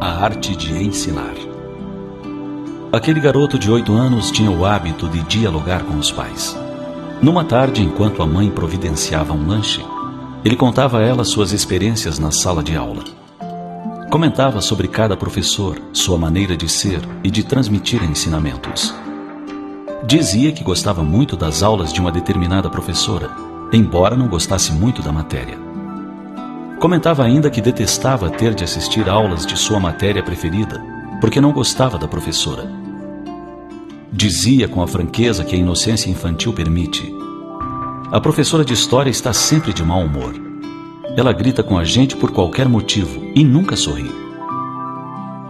A arte de ensinar. Aquele garoto de 8 anos tinha o hábito de dialogar com os pais. Numa tarde, enquanto a mãe providenciava um lanche, ele contava a ela suas experiências na sala de aula. Comentava sobre cada professor, sua maneira de ser e de transmitir ensinamentos. Dizia que gostava muito das aulas de uma determinada professora, embora não gostasse muito da matéria. Comentava ainda que detestava ter de assistir aulas de sua matéria preferida, porque não gostava da professora. Dizia com a franqueza que a inocência infantil permite: a professora de história está sempre de mau humor. Ela grita com a gente por qualquer motivo e nunca sorri.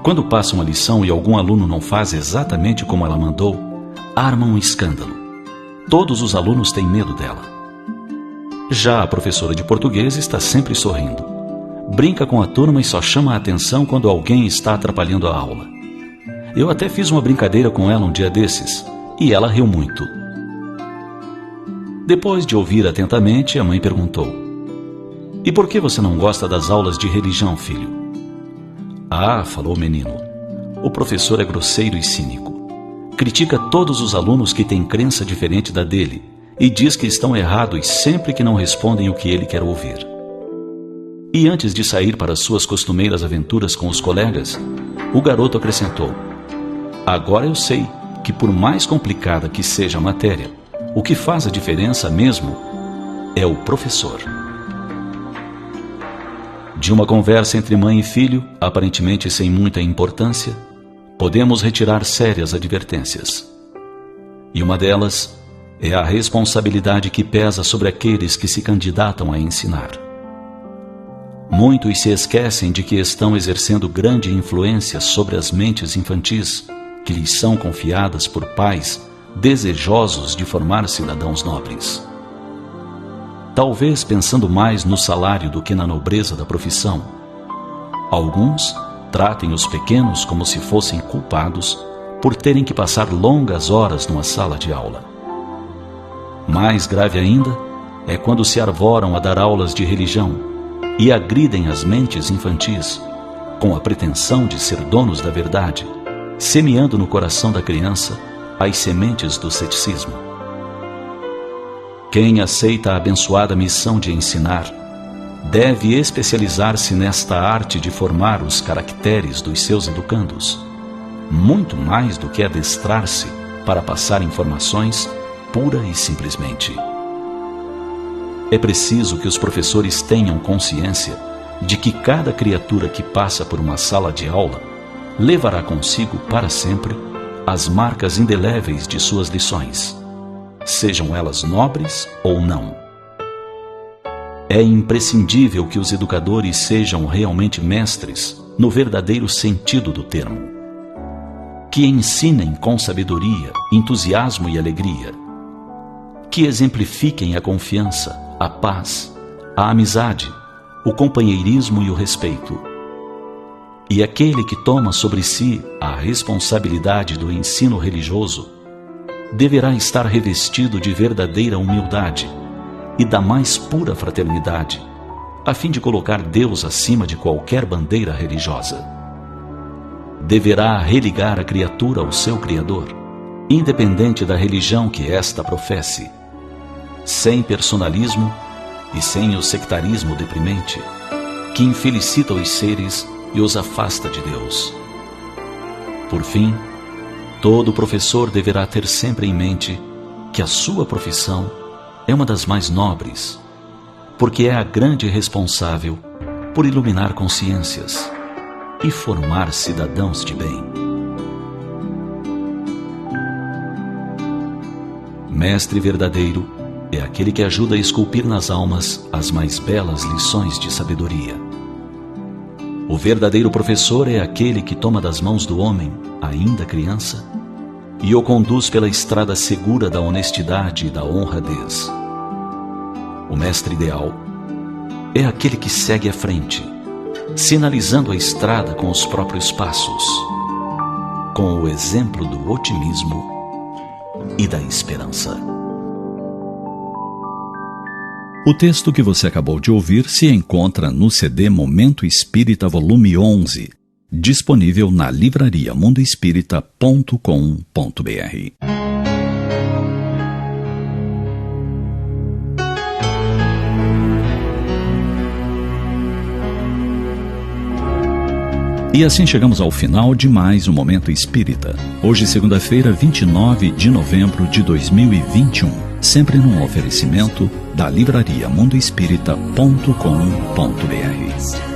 Quando passa uma lição e algum aluno não faz exatamente como ela mandou, arma um escândalo. Todos os alunos têm medo dela. Já a professora de português está sempre sorrindo. Brinca com a turma e só chama a atenção quando alguém está atrapalhando a aula. Eu até fiz uma brincadeira com ela um dia desses, e ela riu muito. Depois de ouvir atentamente, a mãe perguntou: "E por que você não gosta das aulas de religião, filho?" "Ah", falou o menino, "o professor é grosseiro e cínico. Critica todos os alunos que têm crença diferente da dele e diz que estão errados sempre que não respondem o que ele quer ouvir." E antes de sair para suas costumeiras aventuras com os colegas, o garoto acrescentou: "Agora eu sei que, por mais complicada que seja a matéria, o que faz a diferença mesmo é o professor." De uma conversa entre mãe e filho, aparentemente sem muita importância, podemos retirar sérias advertências. E uma delas é a responsabilidade que pesa sobre aqueles que se candidatam a ensinar. Muitos se esquecem de que estão exercendo grande influência sobre as mentes infantis que lhes são confiadas por pais desejosos de formar cidadãos nobres. Talvez pensando mais no salário do que na nobreza da profissão, alguns tratem os pequenos como se fossem culpados por terem que passar longas horas numa sala de aula. Mais grave ainda é quando se arvoram a dar aulas de religião e agridem as mentes infantis com a pretensão de ser donos da verdade, semeando no coração da criança as sementes do ceticismo. Quem aceita a abençoada missão de ensinar deve especializar-se nesta arte de formar os caracteres dos seus educandos, muito mais do que adestrar-se para passar informações pura e simplesmente. É preciso que os professores tenham consciência de que cada criatura que passa por uma sala de aula levará consigo para sempre as marcas indeléveis de suas lições, sejam elas nobres ou não. É imprescindível que os educadores sejam realmente mestres no verdadeiro sentido do termo, que ensinem com sabedoria, entusiasmo e alegria, que exemplifiquem a confiança, a paz, a amizade, o companheirismo e o respeito. E aquele que toma sobre si a responsabilidade do ensino religioso deverá estar revestido de verdadeira humildade e da mais pura fraternidade, a fim de colocar Deus acima de qualquer bandeira religiosa. Deverá religar a criatura ao seu Criador, independente da religião que esta professe, sem personalismo e sem o sectarismo deprimente, que infelicita os seres e os afasta de Deus. Por fim, todo professor deverá ter sempre em mente que a sua profissão é uma das mais nobres, porque é a grande responsável por iluminar consciências e formar cidadãos de bem. Mestre verdadeiro é aquele que ajuda a esculpir nas almas as mais belas lições de sabedoria. O verdadeiro professor é aquele que toma das mãos do homem, ainda criança, e o conduz pela estrada segura da honestidade e da honradez. O mestre ideal é aquele que segue à frente, sinalizando a estrada com os próprios passos, com o exemplo do otimismo e da esperança. O texto que você acabou de ouvir se encontra no CD Momento Espírita Volume 11, disponível na livrariamundoespírita.com.br. E assim chegamos ao final de mais um Momento Espírita. Hoje, segunda-feira, 29 de novembro de 2021. Sempre num oferecimento da livraria mundoespírita.com.br.